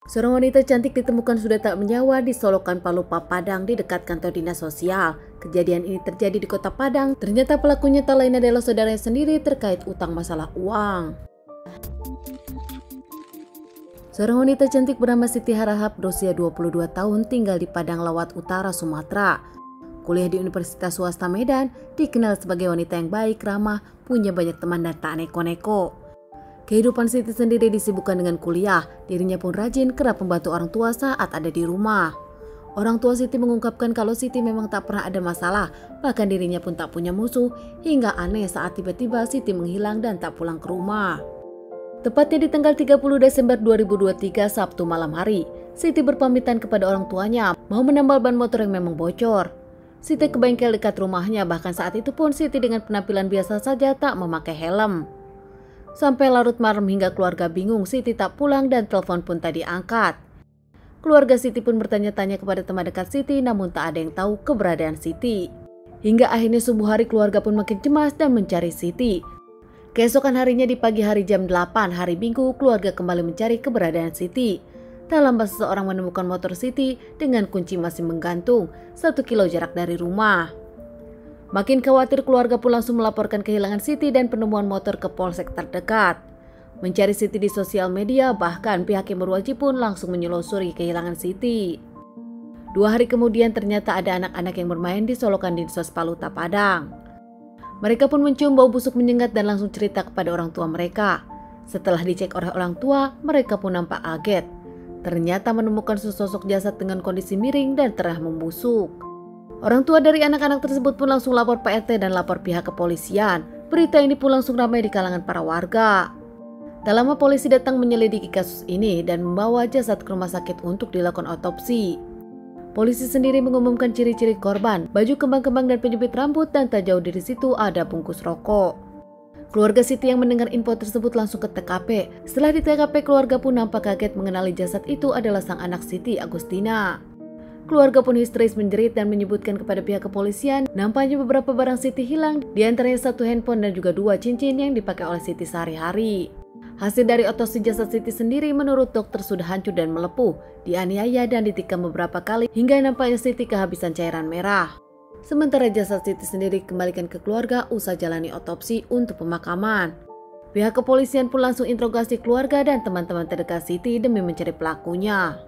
Seorang wanita cantik ditemukan sudah tak bernyawa di Solokan Palupa, Padang di dekat kantor dinas sosial. Kejadian ini terjadi di kota Padang. Ternyata pelakunya tak lain adalah saudaranya sendiri terkait utang masalah uang. Seorang wanita cantik bernama Siti Harahap berusia 22 tahun tinggal di Padang Lawat Utara, Sumatera. Kuliah di Universitas Swasta Medan, dikenal sebagai wanita yang baik, ramah, punya banyak teman dan tak neko-neko. Kehidupan Siti sendiri disibukkan dengan kuliah, dirinya pun rajin kerap membantu orang tua saat ada di rumah. Orang tua Siti mengungkapkan kalau Siti memang tak pernah ada masalah, bahkan dirinya pun tak punya musuh, hingga aneh saat tiba-tiba Siti menghilang dan tak pulang ke rumah. Tepatnya di tanggal 30 Desember 2023 Sabtu malam hari, Siti berpamitan kepada orang tuanya mau menambal ban motor yang memang bocor. Siti ke bengkel dekat rumahnya, bahkan saat itu pun Siti dengan penampilan biasa saja tak memakai helm. Sampai larut malam hingga keluarga bingung Siti tak pulang dan telepon pun tak diangkat. Keluarga Siti pun bertanya-tanya kepada teman dekat Siti, namun tak ada yang tahu keberadaan Siti. Hingga akhirnya subuh hari keluarga pun makin cemas dan mencari Siti. Keesokan harinya di pagi hari jam 8 hari Minggu, keluarga kembali mencari keberadaan Siti. Tak lama seseorang menemukan motor Siti dengan kunci masih menggantung 1 kilo jarak dari rumah. Makin khawatir, keluarga pun langsung melaporkan kehilangan Siti dan penemuan motor ke polsek terdekat. Mencari Siti di sosial media, bahkan pihak yang berwajib pun langsung menyelusuri kehilangan Siti. 2 hari kemudian ternyata ada anak-anak yang bermain di Solokan Dinsos Paluta, Padang. Mereka pun mencium bau busuk menyengat dan langsung cerita kepada orang tua mereka. Setelah dicek oleh orang tua, mereka pun nampak kaget. Ternyata menemukan sesosok jasad dengan kondisi miring dan tengah membusuk. Orang tua dari anak-anak tersebut pun langsung lapor PRT dan lapor pihak kepolisian. Berita ini pun langsung ramai di kalangan para warga. Tak lama polisi datang menyelidiki kasus ini dan membawa jasad ke rumah sakit untuk dilakukan otopsi. Polisi sendiri mengumumkan ciri-ciri korban, baju kembang-kembang dan penjepit rambut, dan tak jauh dari situ ada bungkus rokok. Keluarga Siti yang mendengar info tersebut langsung ke TKP. Setelah di TKP, keluarga pun nampak kaget mengenali jasad itu adalah sang anak Siti, Agustina. Keluarga pun histeris menjerit dan menyebutkan kepada pihak kepolisian nampaknya beberapa barang Siti hilang, diantaranya 1 handphone dan juga 2 cincin yang dipakai oleh Siti sehari-hari. Hasil dari otopsi jasad Siti sendiri menurut dokter sudah hancur dan melepuh, dianiaya dan ditikam beberapa kali hingga nampaknya Siti kehabisan cairan merah. Sementara jasad Siti sendiri dikembalikan ke keluarga usai jalani otopsi untuk pemakaman. Pihak kepolisian pun langsung interogasi keluarga dan teman-teman terdekat Siti demi mencari pelakunya.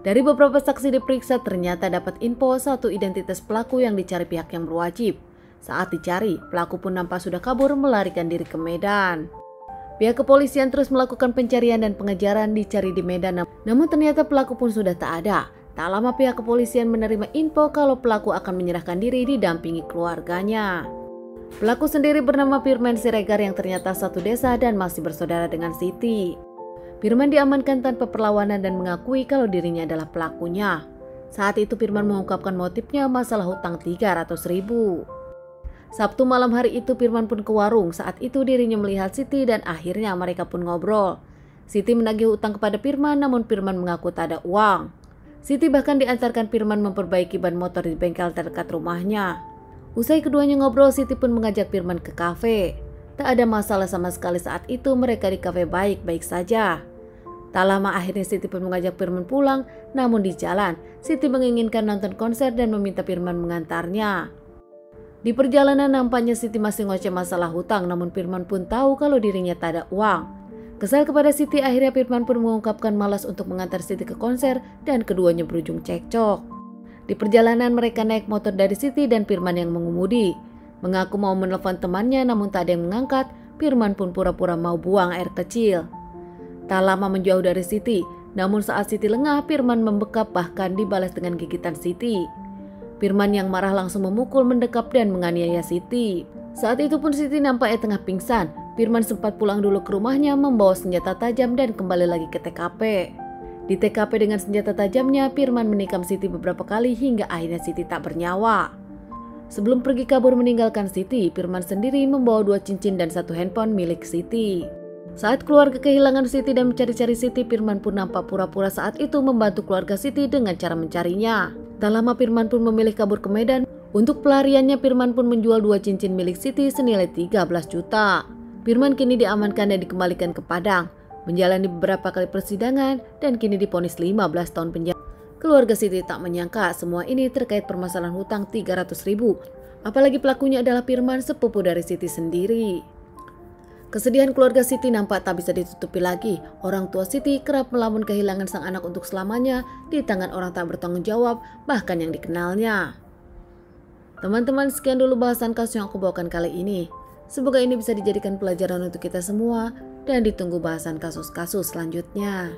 Dari beberapa saksi diperiksa, ternyata dapat info satu identitas pelaku yang dicari pihak yang berwajib. Saat dicari, pelaku pun nampak sudah kabur melarikan diri ke Medan. Pihak kepolisian terus melakukan pencarian dan pengejaran dicari di Medan, namun ternyata pelaku pun sudah tak ada. Tak lama pihak kepolisian menerima info kalau pelaku akan menyerahkan diri didampingi keluarganya. Pelaku sendiri bernama Firman Siregar yang ternyata satu desa dan masih bersaudara dengan Siti. Firman diamankan tanpa perlawanan dan mengakui kalau dirinya adalah pelakunya. Saat itu Firman mengungkapkan motifnya masalah hutang 300.000. Sabtu malam hari itu Firman pun ke warung. Saat itu dirinya melihat Siti dan akhirnya mereka pun ngobrol. Siti menagih hutang kepada Firman, namun Firman mengaku tak ada uang. Siti bahkan diantarkan Firman memperbaiki ban motor di bengkel terdekat rumahnya. Usai keduanya ngobrol, Siti pun mengajak Firman ke kafe. Tak ada masalah sama sekali saat itu, mereka di kafe baik-baik saja. Tak lama akhirnya Siti pun mengajak Firman pulang, namun di jalan Siti menginginkan nonton konser dan meminta Firman mengantarnya. Di perjalanan nampaknya Siti masih ngoceh masalah hutang, namun Firman pun tahu kalau dirinya tak ada uang. Kesal kepada Siti, akhirnya Firman pun mengungkapkan malas untuk mengantar Siti ke konser dan keduanya berujung cekcok. Di perjalanan mereka naik motor dari Siti dan Firman yang mengemudi. Mengaku mau menelpon temannya namun tak ada yang mengangkat, Firman pun pura-pura mau buang air kecil. Tak lama menjauh dari Siti, namun saat Siti lengah, Firman membekap bahkan dibalas dengan gigitan Siti. Firman yang marah langsung memukul, mendekap dan menganiaya Siti. Saat itu pun Siti nampaknya tengah pingsan. Firman sempat pulang dulu ke rumahnya membawa senjata tajam dan kembali lagi ke TKP. Di TKP dengan senjata tajamnya, Firman menikam Siti beberapa kali hingga akhirnya Siti tak bernyawa. Sebelum pergi kabur meninggalkan Siti, Firman sendiri membawa 2 cincin dan 1 handphone milik Siti. Saat keluarga kehilangan Siti dan mencari-cari Siti, Firman pun nampak pura-pura saat itu membantu keluarga Siti dengan cara mencarinya. Tak lama Firman pun memilih kabur ke Medan. Untuk pelariannya, Firman pun menjual 2 cincin milik Siti senilai 13 juta. Firman kini diamankan dan dikembalikan ke Padang. menjalani beberapa kali persidangan dan kini divonis 15 tahun penjara. Keluarga Siti tak menyangka semua ini terkait permasalahan hutang 300.000. Apalagi pelakunya adalah Firman, sepupu dari Siti sendiri. Kesedihan keluarga Siti nampak tak bisa ditutupi lagi. Orang tua Siti kerap melamun kehilangan sang anak untuk selamanya di tangan orang tak bertanggung jawab, bahkan yang dikenalnya. Teman-teman, sekian dulu bahasan kasus yang aku bawakan kali ini. Semoga ini bisa dijadikan pelajaran untuk kita semua dan ditunggu bahasan kasus-kasus selanjutnya.